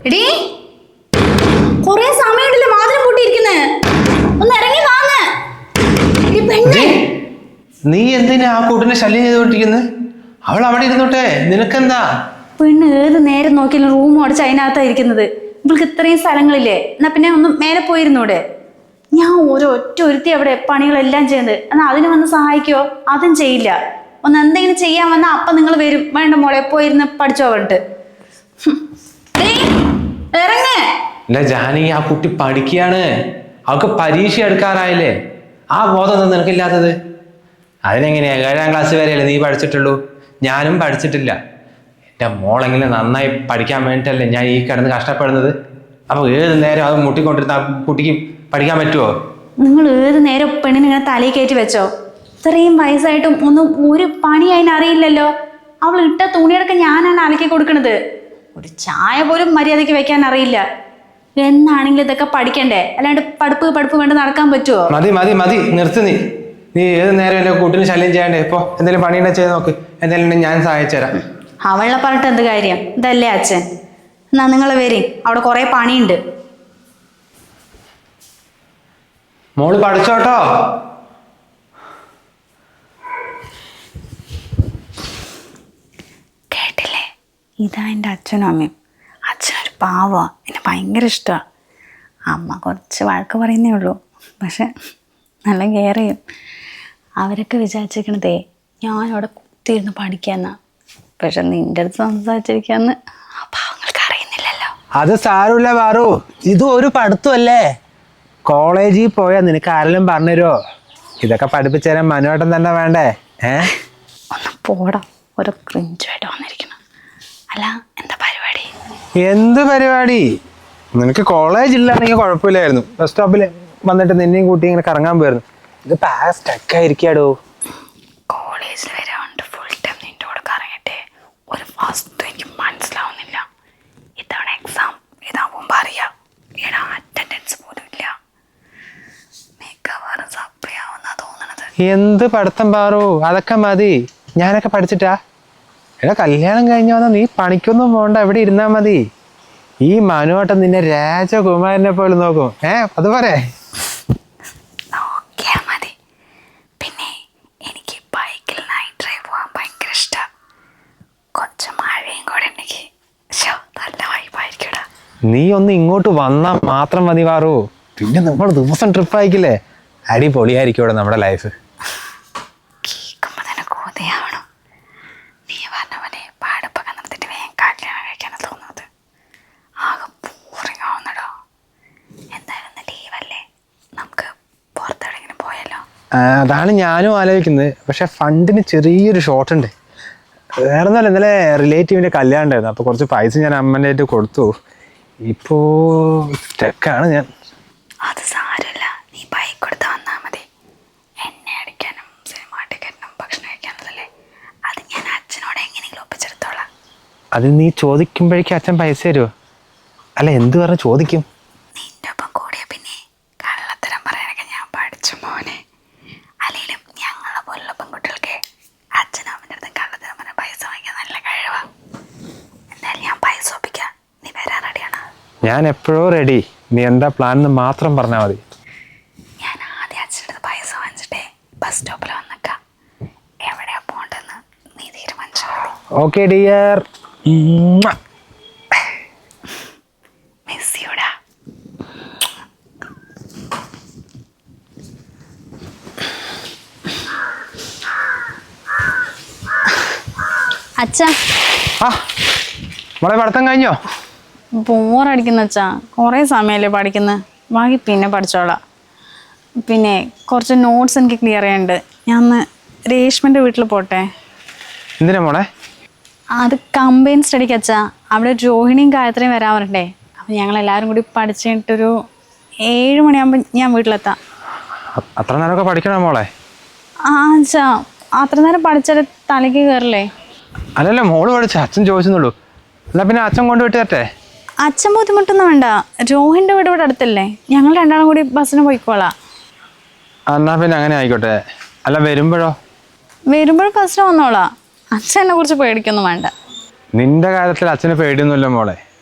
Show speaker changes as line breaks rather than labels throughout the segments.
എടീ, കൊറേ സമയമുണ്ടല്ലോ മാതിരം പൂട്ടിയിരിക്കുന്നേ. ഒന്ന് ഇറങ്ങി വാങ്ങ്. എടീ പെണ്ണേ,
നീ എന്തിനാ ആ കൂട്ടിനെ ശല്യം ചെയ്തോണ്ടിരിക്കുന്നത്? അവൾ അവിടെ ഇരുന്നോട്ടെ, നിനക്കെന്താ?
പെണ്ണ് ഏത് നേരം നോക്കിയാലും റൂം അടിച്ച് അതിനകത്താ ഇരിക്കുന്നത്. ഇവൾക്ക് ഇത്രയും സ്ഥലങ്ങളില്ലേ, എന്നാ പിന്നെ ഒന്ന് മേലെ പോയിരുന്നൂടെ? ഞാൻ ഒറ്റ ഒരുത്തി അവിടെ പണികളെല്ലാം ചെയ്യുന്നത്, എന്നാൽ അതിന് വന്ന് സഹായിക്കോ? അതും ചെയ്യില്ല. ഒന്ന് എന്തെങ്കിലും ചെയ്യാൻ വന്നാൽ അപ്പം നിങ്ങൾ വരും. വേണ്ട മോളെ പോയിരുന്ന് പഠിച്ചോ പറഞ്ഞിട്ട്. ഇറങ്ങേ.
അല്ല ജാനി, ആ കുട്ടി പഠിക്കുകയാണ്, അവൾക്ക് പരീക്ഷ എടുക്കാറായില്ലേ? ആ ബോധം ഒന്നും നിനക്കില്ലാത്തത്? അതിനെങ്ങനെയാ? 7ാം ക്ലാസ് വരെയല്ലേ നീ പഠിച്ചിട്ടുള്ളൂ? ഞാനും പഠിച്ചിട്ടില്ല. എൻ്റെ മോളെങ്കിലും നന്നായി പഠിക്കാൻ വേണ്ടിയിട്ടല്ലേ ഞാൻ ഈ കിടന്ന് കഷ്ടപ്പെടുന്നത്. അപ്പൊ ഏത് നേരം അത് മുട്ടിക്കൊണ്ടിരുന്ന ആ കുട്ടിക്ക് പഠിക്കാൻ പറ്റുമോ?
നിങ്ങൾ ഏത് നേരം പെണ്ണിനെ ഇങ്ങനെ തലയിൽ കയറ്റി വെച്ചോ? ഇത്രയും വയസ്സായിട്ടും ഒന്നും ഒരു പണി അതിനറിയില്ലല്ലോ. അവൾ ഇട്ട തുണിയടക്കം ഞാനാണ് അലക്കി കൊടുക്കണത്. ഒരു ചായ പോലും മര്യാദയ്ക്ക് വെക്കാൻ അറിയില്ല. എന്നാണെങ്കിലും ഇതൊക്കെ പഠിക്കണ്ടേ? അല്ലാണ്ട് പഠിപ്പ് വേണ്ട നടക്കാൻ പറ്റുമോ?
മതി മതി മതി, നിർത്ത്. നീ ഏത് നേരം എൻ്റെ കുട്ടീനെ ശല്യം ചെയ്യണ്ടേ? ഇപ്പൊ എന്തെങ്കിലും പണിയുണ്ടെ ചെയ്ത് നോക്ക്. എന്തെങ്കിലും ഞാൻ സഹായിച്ചു തരാം.
അവളെ പറഞ്ഞിട്ട് എന്ത് കാര്യം? ഇതല്ലേ അച്ഛൻ. എന്നാ നിങ്ങൾ വരി, അവിടെ കുറെ പണിയുണ്ട്.
മോള് പഠിച്ചോട്ടോ.
കേട്ടില്ലേ? ഇതാ എൻ്റെ അച്ഛനും അമ്മയും. അച്ഛനൊരു പാവമാണ്, എന്നെ ഭയങ്കര ഇഷ്ടമാണ്. അമ്മ കുറച്ച് വഴക്ക് പറയുന്നേ ഉള്ളൂ, പക്ഷെ നല്ല കെയർ ചെയ്യും. അവരൊക്കെ വിചാരിച്ചിരിക്കണതേ ഞാനവിടെ കുത്തിയിരുന്ന് പഠിക്കാന്നാ. പക്ഷെ നിന്റെ അടുത്ത് സംസാരിച്ചിരിക്കാന്ന് ആ പാവങ്ങൾക്ക് അറിയുന്നില്ലല്ലോ.
അത് സാരമില്ല പാറു, ഇതും ഒരു പഠിത്തമല്ലേ. കോളേജിൽ പോയാൽ നിനക്ക് ആരെങ്കിലും പറഞ്ഞുതരുമോ? ഇതൊക്കെ പഠിപ്പിച്ചു തരാൻ മനുവേട്ടൻ തന്നെ വേണ്ടേ?
ഒന്ന് പോടാ, ഓരോ ക്രിഞ്ചായിട്ട് വന്നിരിക്കണം. അല്ല, എന്താ പരിപാടി?
എന്ത് പരിപാടി? നിനക്ക് കോളേജ് ഇല്ലാണെങ്കിൽ കുഴപ്പമില്ലായിരുന്നു. ബസ് സ്റ്റോപ്പിൽ വന്നിട്ട് നിന്നെയും കൂട്ടി ഇങ്ങനെ കറങ്ങാൻ പോയിരുന്നു. ഇത് സ്റ്റക്കായിരിക്കാടോ.
കോളേജിൽ വരാണ്ട് ഫുൾ ടൈം നിന്റെ കൂടെ കറങ്ങിട്ടെ ഒരു വസ്തു എനിക്ക് മനസ്സിലാവുന്നില്ല. ഇതാണ് എക്സാം, ഇതാവുമ്പോ അറിയാം. എടാ, അറ്റൻഡൻസ് പോലും ഇല്ല. മിക്കവാറും സപ്ലൈ ആവുന്നാ തോന്നണത്.
എന്ത് പഠിത്തം പാറു? അതൊക്കെ മതി. ഞാനൊക്കെ പഠിച്ചിട്ടാ. എടാ, കല്യാണം കഴിഞ്ഞു വന്നാൽ നീ പണിക്കൊന്നും പോണ്ട, എവിടെ ഇരുന്നാ മതി. ഈ മനുവേട്ടൻ നിന്നെ രാജകുമാരനെ പോലെ നോക്കും. അതുപോലെ
നോക്കിയാ മതി. പിന്നെ എനിക്ക് ബൈക്കിൽ നൈറ്റ് ഡ്രൈവ് പോകാൻ ഭയങ്കര ഇഷ്ടമാണ്. കുറച്ച് മഴയും കൂടെ ഉണ്ടെങ്കിൽ നല്ല വൈബായിരിക്കൂടാ.
നീ ഒന്ന് ഇങ്ങോട്ട് വന്നാൽ മാത്രം മതി പാറു. പിന്നെ നമ്മൾ ദിവസം ട്രിപ്പ് അയക്കില്ലേ? അടിപൊളിയായിരിക്കും ഇവിടെ നമ്മുടെ ലൈഫ്.
കേൾക്കുമ്പോ തന്നെ കോതയാവണം. നീ പറഞ്ഞ പോലെ പാടപ്പൊക്കെ നിർത്തിട്ട് വേഗം കല്യാണം കഴിക്കാനാണ് തോന്നുന്നത്. ആകെ ബോറിംഗ് ആവുന്നടോ. എന്തായാലും ലീവല്ലേ, നമുക്ക് പുറത്തെവിടെയെങ്കിലും പോയാലോ?
അതാണ് ഞാനും ആലോചിക്കുന്നത്. പക്ഷെ ഫണ്ടിന് ചെറിയൊരു ഷോർട്ട് ഉണ്ട്. വേറെ ഒന്നുമല്ല, ഇന്നലെ റിലേറ്റീവിൻ്റെ കല്യാണം ഉണ്ടായിരുന്നു. അപ്പോൾ കുറച്ച് പൈസ ഞാൻ അമ്മൻ്റെ ആയിട്ട് കൊടുത്തു. ഇപ്പോൾ സ്റ്റക്കാണ് ഞാൻ.
അത് സാരമില്ല, നീ ബൈക്ക് കൊടുത്ത് വന്നാൽ മതി. എണ്ണ അടിക്കാനും സിനിമ ടിക്കറ്റിനും ഭക്ഷണം കഴിക്കാനല്ലേ, അത് ഞാൻ അച്ഛനോട് എങ്ങനെയെങ്കിലും ഒപ്പിച്ചെടുത്തോളാം.
അത് നീ ചോദിക്കുമ്പോഴേക്കും അച്ഛൻ പൈസ തരുമോ? അല്ല, എന്ത് പറഞ്ഞ് ചോദിക്കും?
നിന്റെ ഒപ്പം കൂടിയ പിന്നെ കള്ളത്തരം പറയാനൊക്കെ ഞാൻ പഠിച്ചു മോനെ. അല്ലെങ്കിലും ഞങ്ങളെ പോലുള്ള പെൺകുട്ടികൾക്ക് അച്ഛനും അമ്മൻ്റെ അടുത്ത് കള്ളത്തരം പറഞ്ഞ പൈസ വാങ്ങിക്കാൻ നല്ല കഴിവാണ്. എന്തായാലും ഞാൻ പൈസ ഒപ്പിക്കാം. നീ വരാൻ റെഡിയാണ്?
ഞാൻ എപ്പോഴോ റെഡി. നീ എന്താ പ്ലാൻ എന്ന് മാത്രം പറഞ്ഞാൽ മതി.
ഞാൻ ആദ്യം അച്ഛൻ്റെ അടുത്ത് പൈസ വാങ്ങിച്ചിട്ടേ ബസ് സ്റ്റോപ്പിൽ വന്നേക്കാം. എവിടെയാ പോകണ്ടെന്ന് നീ തീരുമാനിച്ചോ.
Okay dear.
മെസ്സിയോടാ. അച്ഛാ,
മോളെ പഠിത്തം കഴിഞ്ഞോ?
ബോറടിക്കുന്ന അച്ഛാ. കുറേ സമയമല്ലേ പഠിക്കുന്നത്. ബാക്കി പിന്നെ പഠിച്ചോളാം. പിന്നെ കുറച്ച് നോട്ട്സ് എനിക്ക് ക്ലിയർ ചെയ്യാനുണ്ട്. ഞാൻ ഒന്ന് രേഷ്മൻ്റെ വീട്ടിൽ പോട്ടെ.
എന്തിനാ മോളെ?
അത് കമ്പൈൻ സ്റ്റഡിക്ക് അച്ഛാ. അവിടെ രോഹിണിയും ഗായത്രിയും വരാൻ വരണ്ടേ. അപ്പം ഞങ്ങളെല്ലാവരും കൂടി പഠിച്ചു കഴിഞ്ഞിട്ടൊരു 7 മണിയാകുമ്പോൾ ഞാൻ വീട്ടിലെത്താം.
അത്ര നേരമൊക്കെ പഠിക്കണോ മോളെ?
അച്ഛാ, അത്ര നേരം പഠിച്ചാൽ തലയ്ക്ക് കയറില്ലേ?
അല്ലല്ല, മോള് പഠിച്ച അച്ഛൻ ചോദിച്ചെന്നുള്ളൂ. എന്നാ പിന്നെ അച്ഛൻ കൊണ്ടുവിട്ട് തരട്ടെ?
അച്ഛൻ ബുദ്ധിമുട്ടൊന്നും വേണ്ട. രോഹിൻ്റെ വീട് ഇവിടെ അടുത്തല്ലേ, ഞങ്ങൾ രണ്ടാളും കൂടി ബസ്സിന് പോയിക്കോളാം.
എന്നാ പിന്നെ അങ്ങനെ ആയിക്കോട്ടെ. അല്ല, വരുമ്പോഴോ?
വരുമ്പോഴും ബസ്സിന് വന്നോളാം. അച്ഛൻ എന്നെ കുറിച്ച് പേടിക്കൊന്നും വേണ്ട.
നിന്റെ കാര്യത്തിൽ അച്ഛന് പേടിയൊന്നുമില്ല മോളെ.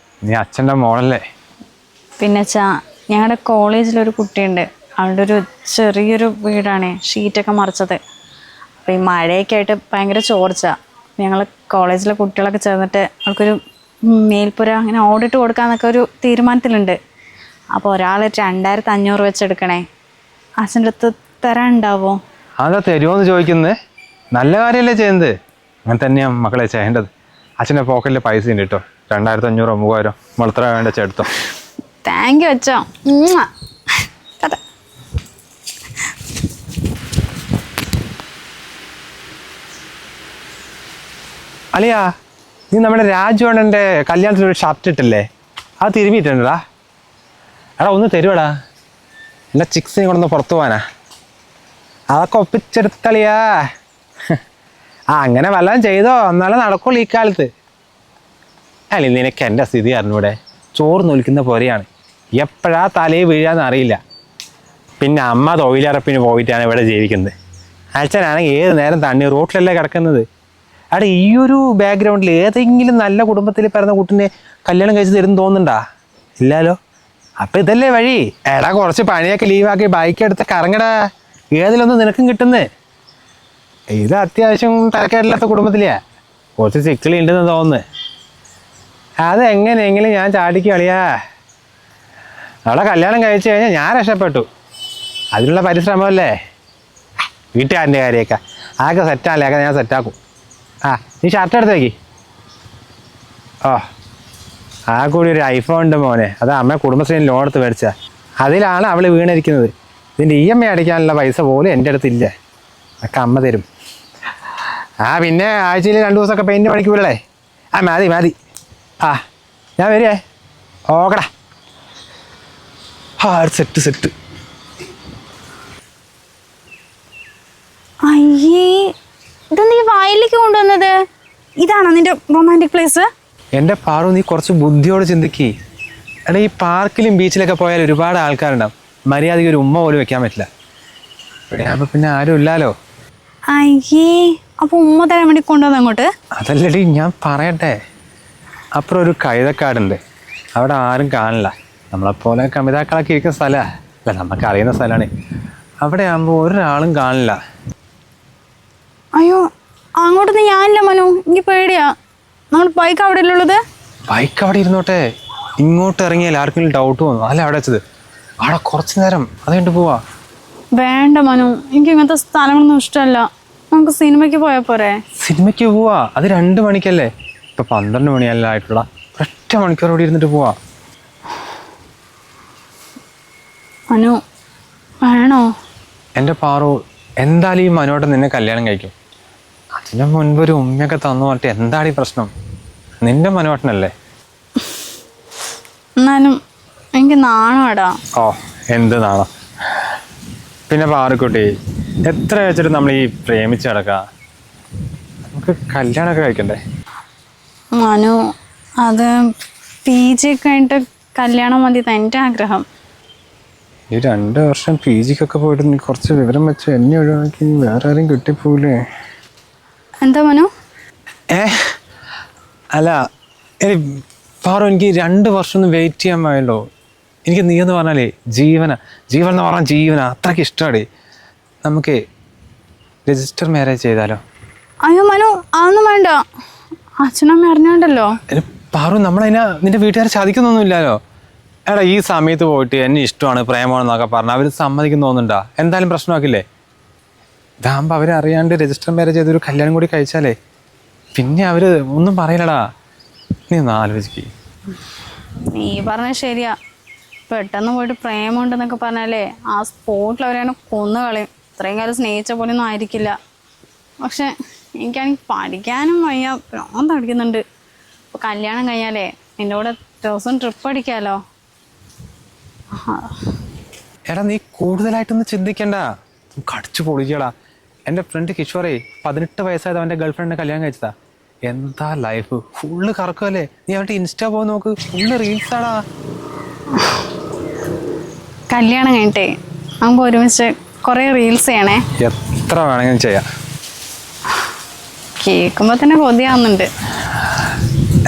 നീ അച്ഛൻ്റെ മോളല്ലേ.
പിന്നെ അച്ഛാ, ഞങ്ങളുടെ കോളേജിലൊരു കുട്ടിയുണ്ട്. അവളുടെ ഒരു ചെറിയൊരു വീടാണ്, ഷീറ്റൊക്കെ മറിച്ചത്. അപ്പോൾ ഈ മഴയൊക്കെ ആയിട്ട് ഭയങ്കര ചോർച്ച. ഞങ്ങൾ കോളേജിലെ കുട്ടികളൊക്കെ ചേർന്നിട്ട് അവൾക്കൊരു മേൽപ്പുര അങ്ങനെ ഓടിട്ട് കൊടുക്കാമെന്നൊക്കെ ഒരു തീരുമാനത്തിലുണ്ട്. അപ്പോൾ ഒരാൾ 2500 വെച്ചെടുക്കണേ. അച്ഛൻ്റെ അടുത്ത് തരാനുണ്ടാവോ?
അതാ തരുമോയെന്ന് ചോദിക്കുന്നത്? നല്ല കാര്യമല്ലേ ചെയ്യുന്നത്. അങ്ങനെ തന്നെയാണ് മക്കളെ ചെയ്യേണ്ടത്. അച്ഛൻ്റെ പോക്കറ്റിൽ പൈസ ഉണ്ട് കേട്ടോ, 2500 3000 മുളത്ര വേണ്ട ചേർത്തോ.
താങ്ക് യു അച്ഛാ.
അളിയാ, നീ നമ്മുടെ രാജുവണ്ണൻ്റെ കല്യാണത്തിനൊരു ഷർട്ട് ഇട്ടില്ലേ, അത് തിരുമ്മിയിട്ടുണ്ടടാ. എടാ ഒന്ന് തരുവടാ, എല്ലാ ചിക്സിനെ കൊണ്ടൊന്ന് പുറത്തു പോകാനാ. അതൊക്കെ ഒപ്പിച്ചെടുത്തളിയാ. അങ്ങനെ വല്ലതും ചെയ്തോ, എന്നാലും നടക്കുള്ളൂ ഈ കാലത്ത്. അല്ല നിനക്ക് എൻ്റെ സ്ഥിതി അറിഞ്ഞൂടെ, ചോറ് നൊലിക്കുന്ന പോലെയാണ്. എപ്പോഴാ തലയിൽ വീഴാന്ന് അറിയില്ല. പിന്നെ അമ്മ തൊഴിലുറപ്പിന് പോയിട്ടാണ് ഇവിടെ ജീവിക്കുന്നത്. അച്ഛനാണെങ്കിൽ ഏത് നേരം തണ്ണി റോട്ടിലല്ലേ കിടക്കുന്നത്. അവിടെ ഈ ഒരു ബാക്ക്ഗ്രൗണ്ടിൽ ഏതെങ്കിലും നല്ല കുടുംബത്തിൽ പിറന്ന കുട്ടിനെ കല്യാണം കഴിച്ച് തരുന്നു തോന്നുന്നുണ്ടാ? ഇല്ലല്ലോ. അപ്പം ഇതല്ലേ വഴി. എടാ കുറച്ച് പണിയൊക്കെ ലീവാക്കി ബൈക്ക് എടുത്ത് കറങ്ങടാ, ഏതിലൊന്നും നിനക്കും കിട്ടുന്നത്. ഇത് അത്യാവശ്യം തരക്കേടില്ലാത്ത കുടുംബത്തിലെയാ, കുറച്ച് ചിക്കിളി ഉണ്ടെന്ന് തോന്നുന്നു. അതെങ്ങനെയെങ്കിലും ഞാൻ ചാടിക്ക് കളിയാ. അവിടെ കല്യാണം കഴിച്ചു കഴിഞ്ഞാൽ ഞാൻ രക്ഷപ്പെട്ടു. അതിനുള്ള പരിശ്രമമല്ലേ. വീട്ടുകാരൻ്റെ കാര്യമൊക്കെ ആകെ സെറ്റാണല്ലേ, ആകെ ഞാൻ സെറ്റാക്കും. നീ ഷർട്ട് എടുത്തേക്ക്. ആ കൂടി ഒരു ഐഫോൺ ഉണ്ട് മോനെ, അത് അമ്മ കുടുംബശ്രീയിൽ ലോൺ എടുത്ത് മേടിച്ച. അതിലാണ് അവൾ വീണിരിക്കുന്നത്. ഇതിൻ്റെ EMI അടിക്കാനുള്ള പൈസ പോലും എൻ്റെ അടുത്തില്ല, ഒക്കെ അമ്മ തരും. പിന്നെ ആഴ്ചയിൽ 2 ദിവസമൊക്കെ പെയിൻറ്റ് പണിക്കൂലേ. മതി മതി. ഞാൻ വരുവേ. ഓക്കടാ. സെറ്റ്.
അയ്യേ, ഇത് നീ വായിലേക്ക് കൊണ്ടുവന്നത്? ഇതാണോ നിന്റെ റൊമാൻറ്റിക് പ്ലേസ്?
എൻ്റെ പാറു, നീ കുറച്ച് ബുദ്ധിയോട് ചിന്തിക്ക്. എടാ ഈ പാർക്കിലും ബീച്ചിലൊക്കെ പോയാൽ ഒരുപാട് ആൾക്കാരുണ്ടാവും, മര്യാദയ്ക്ക് ഒരു ഉമ്മ പോലും വെക്കാൻ പറ്റില്ല. അപ്പോൾ പിന്നെ ആരും ഇല്ലല്ലോ.
അയ്യേ, അപ്പോൾ ഉമ്മ തരാൻ വേണ്ടി കൊണ്ടുവന്ന് അങ്ങോട്ട്?
അതല്ലടി ഞാൻ പറയട്ടെ. അപ്പുറം ഒരു കൈതക്കാടുണ്ട്, അവിടെ ആരും കാണില്ല. നമ്മളെപ്പോലെ കമിതാക്കളൊക്കെ ഇരിക്കുന്ന സ്ഥലമാണ്, അല്ല നമുക്ക് അറിയുന്ന സ്ഥലമാണ്. അവിടെ ആകുമ്പോൾ ഒരാളും കാണില്ല.
അയ്യോ, അങ്ങോട്ടൊന്നും ഞാനില്ല മനു, എനിക്ക് പേടിയാ. നമ്മൾ ബൈക്ക് അവിടെ ഉള്ളത്.
ബൈക്ക് അവിടെ ഇരുന്നോട്ടെ, ഇങ്ങോട്ട് ഇറങ്ങിയാൽ ആർക്കെങ്കിലും ഡൗട്ട് തോന്നും, അല്ല അവിടെ വെച്ചത്. അവിടെ കുറച്ച് നേരം അത് കഴിഞ്ഞിട്ട് പോവാ.
വേണ്ട മനു, എനിക്ക് ഇങ്ങനത്തെ സ്ഥലങ്ങളൊന്നും ഇഷ്ടമല്ല. നമുക്ക് സിനിമയ്ക്ക് പോയാൽ പോരെ?
സിനിമയ്ക്ക് പോവാ, അത് 2 മണിക്കല്ലേ. ഇപ്പം 12 മണിയല്ല ആയിട്ടുള്ള, 1 മണിക്കൂർ കൂടി ഇരുന്നിട്ട് പോവാ.
മനു വേണോ?
എൻ്റെ പാറു, എന്തായാലും ഈ മനോട്ട് നിന്നെ കല്യാണം കഴിക്കും. അതിന് മുൻപ് ഒരു ഉമ്മയൊക്കെ തന്നു പറഞ്ഞിട്ട് എന്താണ് ഈ പ്രശ്നം? നിന്റെ മനോട്ടനല്ലേ.
എന്നാലും എനിക്ക് നാണമാടാ.
എന്ത് നാണം. പിന്നെ പാറുക്കുട്ടി, എത്ര വെച്ചിട്ട് നമ്മൾ ഈ പ്രേമിച്ച് കിടക്കാം? നമുക്ക് കല്യാണമൊക്കെ കഴിക്കണ്ടേ?
മനു, അത് PG കഴിഞ്ഞിട്ട് കല്യാണം മതി എൻ്റെ ആഗ്രഹം.
ഈ 2 വർഷം PGക്കൊക്കെ പോയിട്ട് നീ കുറച്ച് വിവരം വെച്ച് എന്നെ ഒഴിവാക്കി വേറെ ആരും കിട്ടിപ്പോലേ.
എന്താ മനു?
അല്ല പാറു, എനിക്ക് 2 വർഷം ഒന്ന് വെയിറ്റ് ചെയ്യാൻ പോയല്ലോ. എനിക്ക് നീ എന്ന് പറഞ്ഞാലേ ജീവൻ എന്ന് പറഞ്ഞാൽ ജീവനാ, അത്രയ്ക്ക് ഇഷ്ടമാണ്. നമുക്ക് രജിസ്റ്റർ മാരേജ് ചെയ്താലോ?
അയ്യോ മനു, അതൊന്നും വേണ്ട, അച്ഛനമ്മ അറിഞ്ഞോണ്ടല്ലോ.
പാറു, നിന്റെ വീട്ടുകാരെ ചതിക്കുന്നൊന്നുമില്ലല്ലോ. എടാ ഈ സമയത്ത് പോയിട്ട് എന്നെ ഇഷ്ടമാണ് പ്രേമമാണെന്നൊക്കെ പറഞ്ഞാൽ അവർ സമ്മതിക്കുന്ന തോന്നുന്നുണ്ടാ? എന്തായാലും പ്രശ്നമാക്കില്ലേ. ഇതാകുമ്പോൾ അവരറിയാണ്ട് രജിസ്റ്റർ മാരേജ് ചെയ്തൊരു കല്യാണം കൂടി കഴിച്ചാലേ പിന്നെ അവർ ഒന്നും പറയില്ലടാ. നീ ഒന്ന് ആലോചിക്ക്.
നീ പറഞ്ഞത് ശരിയാ. പെട്ടെന്ന് പോയിട്ട് പ്രേമമുണ്ടെന്നൊക്കെ പറഞ്ഞാലേ ആ സ്പോട്ടിൽ അവരങ്ങനെ കൊന്നു കളയും. ഇത്രയും കാലം സ്നേഹിച്ച പോലെ ഒന്നും ആയിരിക്കില്ല. പക്ഷെ എനിക്കാണെങ്കിൽ പഠിക്കാനും വയ്യ, പ്രാന്തടിക്കുന്നുണ്ട്. അപ്പോൾ കല്യാണം കഴിഞ്ഞാലേ നിൻ്റെ കൂടെ ദിവസം ട്രിപ്പ് അടിക്കാമല്ലോ.
എടാ നീ കൂടുതലായിട്ടൊന്നും ചിന്തിക്കണ്ട, കടിച്ചു പൊളിക്കടാ. എൻ്റെ ഫ്രണ്ട് കിഷോറേ 18 വയസ്സായത് അവൻ്റെ ഗേൾ ഫ്രണ്ടിനെ കല്യാണം കഴിച്ചതാ. എന്താ ലൈഫ്, ഫുള്ള് കറക്കുമല്ലേ. നീ അവൻ്റെ ഇൻസ്റ്റാ പോയി നോക്ക്, ഫുള്ള് റീൽസാടാ.
കല്യാണം കഴിഞ്ഞിട്ടേ നമുക്ക് ഒരുമിച്ച് കുറേ റീൽസ് ചെയ്യണേ.
എത്ര വേണമെങ്കിലും ചെയ്യാം.
കേൾക്കുമ്പോൾ തന്നെ കൊതിയാവുന്നുണ്ട്.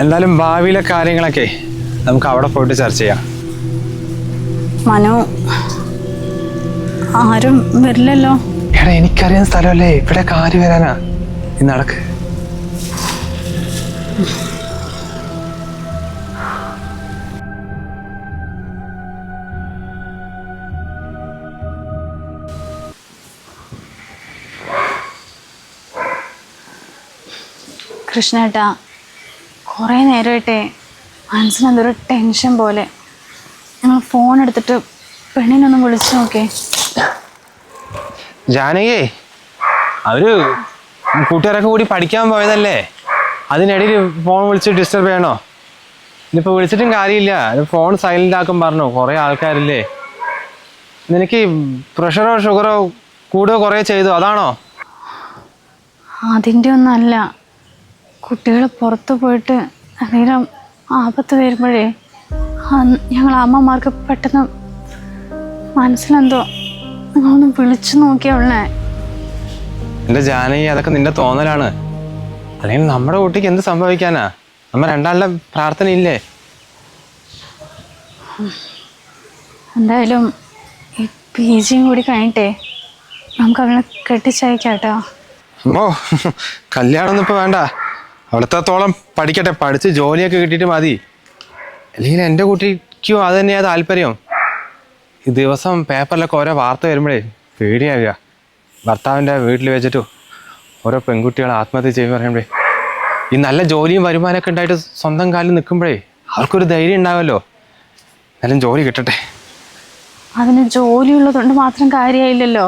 എന്തായാലും ഭാവിയിലെ കാര്യങ്ങളൊക്കെ നമുക്ക് അവിടെ പോയിട്ട് ചർച്ച ചെയ്യാം.
മനു, ആരും വരില്ലല്ലോ.
എടാ എനിക്കറിയാൻ സ്ഥലമല്ലേ, ഇവിടെ കാര്യം വരാനാ. ഇന്ന് നടക്ക്.
കൃഷ്ണേട്ടാ, കുറേ നേരമായിട്ടേ മനസ്സിനെന്തൊരു ടെൻഷൻ പോലെ. ഞങ്ങൾ ഫോൺ എടുത്തിട്ട് പെണ്ണിനൊന്ന് വിളിച്ചു നോക്കേ.
ജാനകി, അവര് കൂട്ടുകാരൊക്കെ കൂടി പഠിക്കാൻ പോയതല്ലേ, അതിനിടയിൽ ഫോൺ വിളിച്ച് ഡിസ്റ്റർബ് ചെയ്യണോ? ഇനിയിപ്പോൾ വിളിച്ചിട്ടും കാര്യമില്ല, ഫോൺ സൈലൻ്റ് ആക്കും പറഞ്ഞു. കുറേ ആൾക്കാരില്ലേ. നിനക്ക് പ്രഷറോ ഷുഗറോ കൂടുകയോ കുറേ ചെയ്തു, അതാണോ?
അതിൻ്റെ ഒന്നല്ല, കുട്ടികൾ പുറത്ത് പോയിട്ട് എന്തെങ്കിലും ആപത്ത് വരുമ്പോഴേ ഞങ്ങൾ അമ്മമാർക്ക് പെട്ടെന്ന് മനസ്സിലെന്തോ നിങ്ങളൊന്ന് വിളിച്ചു നോക്കിയവളെ.
എൻ്റെ ജാനകി, അതൊക്കെ നിന്റെ തോന്നലാണ്. അല്ലെങ്കിൽ നമ്മുടെ കുട്ടിക്ക് എന്ത് സംഭവിക്കാനാ? നമ്മ രണ്ടാളുടെ പ്രാർത്ഥന ഇല്ലേ?
എന്തായാലും ഈ PG കൂടി കഴിഞ്ഞിട്ടേ നമുക്ക് അവളെ കെട്ടിച്ചയക്കാട്ടോ.
ഓ, കല്യാണമൊന്നും ഇപ്പോൾ വേണ്ട. അവിടുത്തോളം പഠിക്കട്ടെ, പഠിച്ച് ജോലിയൊക്കെ കിട്ടിയിട്ട് മതി. അല്ലെങ്കിൽ എൻ്റെ കുട്ടിക്കും അത് തന്നെയാണ് താല്പര്യം. ഈ ദിവസം പേപ്പറിലൊക്കെ ഓരോ വാർത്ത വരുമ്പോഴേ പേടിയാവുക. ഭർത്താവിൻ്റെ വീട്ടിൽ വെച്ചിട്ട് ഓരോ പെൺകുട്ടികൾ ആത്മഹത്യ ചെയ്യുമ്പോൾ പറയുമ്പോഴേ, ഈ നല്ല ജോലിയും വരുമാനമൊക്കെ ഉണ്ടായിട്ട് സ്വന്തം കാലിൽ നിൽക്കുമ്പോഴേ അവർക്കൊരു ധൈര്യം ഉണ്ടാവുമല്ലോ. എന്നാലും ജോലി കിട്ടട്ടെ.
അതിന് ജോലിയുള്ളതുകൊണ്ട് മാത്രം കാര്യമായില്ലല്ലോ.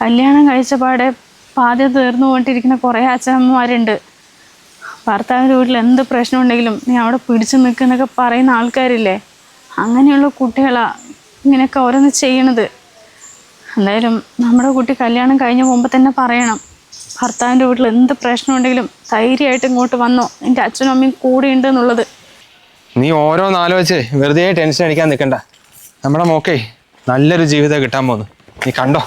കല്യാണം കഴിച്ച പാടെ പാതി തീർന്നു കൊണ്ടിരിക്കുന്ന കുറേ അച്ഛനമ്മമാരുണ്ട്. ഭർത്താവിൻ്റെ വീട്ടിൽ എന്ത് പ്രശ്നം ഉണ്ടെങ്കിലും നീ അവിടെ പിടിച്ചു നിൽക്കുന്നൊക്കെ പറയുന്ന ആൾക്കാരില്ലേ. അങ്ങനെയുള്ള കുട്ടികളാണ് ഇങ്ങനെയൊക്കെ ഓരോന്ന് ചെയ്യണത്. എന്തായാലും നമ്മുടെ കുട്ടി കല്യാണം കഴിഞ്ഞ മുമ്പ് തന്നെ പറയണം, ഭർത്താവിൻ്റെ വീട്ടിൽ എന്ത് പ്രശ്നം ഉണ്ടെങ്കിലും ധൈര്യമായിട്ട് ഇങ്ങോട്ട് വന്നോ, എൻ്റെ അച്ഛനും അമ്മയും കൂടെ ഉണ്ട് എന്നുള്ളത്.
നീ ഓരോന്നാലോചിച്ച് വെറുതെ ടെൻഷൻ അടിക്കാൻ നിൽക്കണ്ട. നമ്മുടെ മോക്കേ നല്ലൊരു ജീവിതം കിട്ടാൻ പോകുന്നു, നീ കണ്ടോ.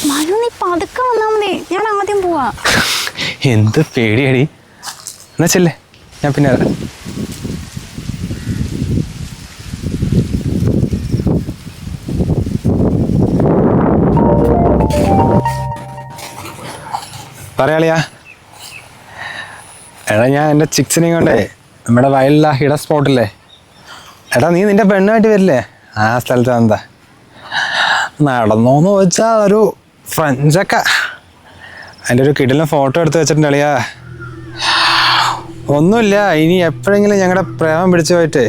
മനു, നീ പതുക്കെ വന്നാൽ മതി, ഞാൻ ആദ്യം പോവാ.
എന്ത് പേടിയടി. എന്നാ ചെല്ലേ, ഞാൻ പിന്നെ വരാം. പറയാളിയാ, എടാ ഞാൻ എൻ്റെ ചിക്സിനെയും കൊണ്ടേ നമ്മുടെ വയലിലെ ഹിഡ സ്പോട്ടില്ലേ, എടാ നീ നിൻ്റെ പെണ്ണുമായിട്ട് വരില്ലേ ആ സ്ഥലത്ത്? എന്താ നടന്നോന്ന് ചോദിച്ചാൽ ഒരു ഫ്രഞ്ചൊക്കെ അതിൻ്റെ ഒരു കിടിലൻ ഫോട്ടോ എടുത്ത് വെച്ചിട്ടുണ്ട് അളിയാ. ഒന്നുമില്ല, ഇനി എപ്പോഴെങ്കിലും ഞങ്ങളുടെ പ്രേമം പിടിച്ചു പോയിട്ട്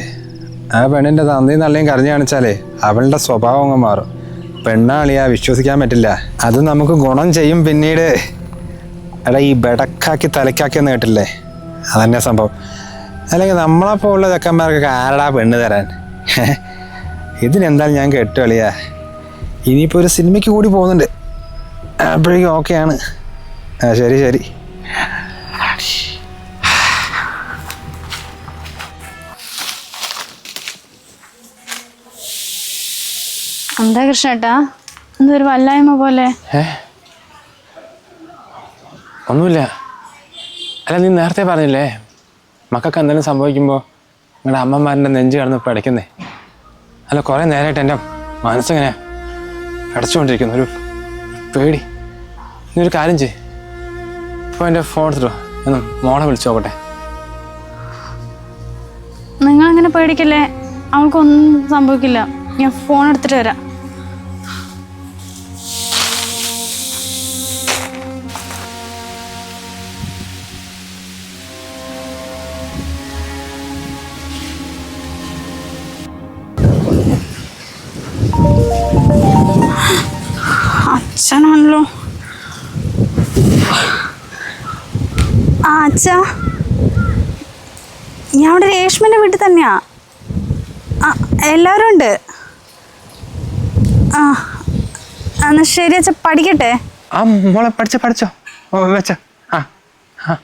ആ പെണ്ണിൻ്റെ തന്തയും നല്ലയും കരഞ്ഞു കാണിച്ചാലേ അവളുടെ സ്വഭാവം അങ്ങ് മാറും. പെണ്ണാളിയാ, വിശ്വസിക്കാൻ പറ്റില്ല. അത് നമുക്ക് ഗുണം ചെയ്യും പിന്നീട്. എടാ ഈ ബെടക്കാക്കി തലക്കാക്കിയെന്ന് കേട്ടില്ലേ, അതന്നെ സംഭവം. അല്ലെങ്കിൽ നമ്മളെപ്പോലുള്ള ചെക്കന്മാർക്കൊക്കെ ആരടാ പെണ്ണ് തരാൻ? ഇതിനെന്തായാലും ഞാൻ കേട്ടു കളിയാ. ഇനിയിപ്പോൾ ഒരു സിനിമയ്ക്ക് കൂടി പോകുന്നുണ്ട്, അപ്പോഴേക്കും ഓക്കെയാണ്. ആ ശരി ശരി.
എന്താ കൃഷ്ണേട്ടാ, എന്തൊരു വല്ലായ്മ പോലെ?
ഒന്നുമില്ല. അല്ല നീ നേരത്തെ പറഞ്ഞില്ലേ മക്കൾക്ക് എന്തെങ്കിലും സംഭവിക്കുമ്പോൾ നിങ്ങളുടെ അമ്മമാരുടെ നെഞ്ച് കിടന്ന് പിടയ്ക്കുന്നേ. അല്ല കുറേ നേരമായിട്ട് എൻ്റെ മനസ്സിങ്ങനെ അടച്ചുകൊണ്ടിരിക്കുന്നു, ഒരു പേടി. നീ ഒരു കാര്യം ചെയ്യ്, ഇപ്പോൾ എൻ്റെ ഫോൺ എടുത്തിട്ടോ, ഒന്ന് മോളെ വിളിച്ചു നോക്കട്ടെ.
നിങ്ങളങ്ങനെ പേടിക്കല്ലേ, അവൾക്കൊന്നും സംഭവിക്കില്ല. ഞാൻ ഫോൺ എടുത്തിട്ട് വരാം. അച്ഛനാണല്ലോ. ആ അച്ഛ, ഞാൻ അവിടെ രേഷ്മൻ്റെ വീട്ടിൽ തന്നെയാ. ആ എല്ലാവരും ഉണ്ട്. ആ എന്നാ ശരി അച്ഛ, പഠിക്കട്ടെ.
ആ മോളെ പഠിച്ചോ ഓ വെച്ചോ. ആ ആ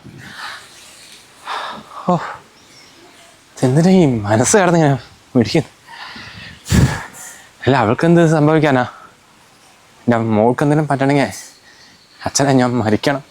ഓ എന്തിനാ ഈ മനസ്സ് കിടന്ന് ഇങ്ങനെ പിടിക്കുന്നു? അല്ല അവൾക്ക് എന്ത് സംഭവിക്കാനാ? എൻ്റെ മോൾക്ക് എന്തെങ്കിലും പറ്റണമെങ്കിൽ അച്ഛനെ ഞാൻ മരിക്കണം.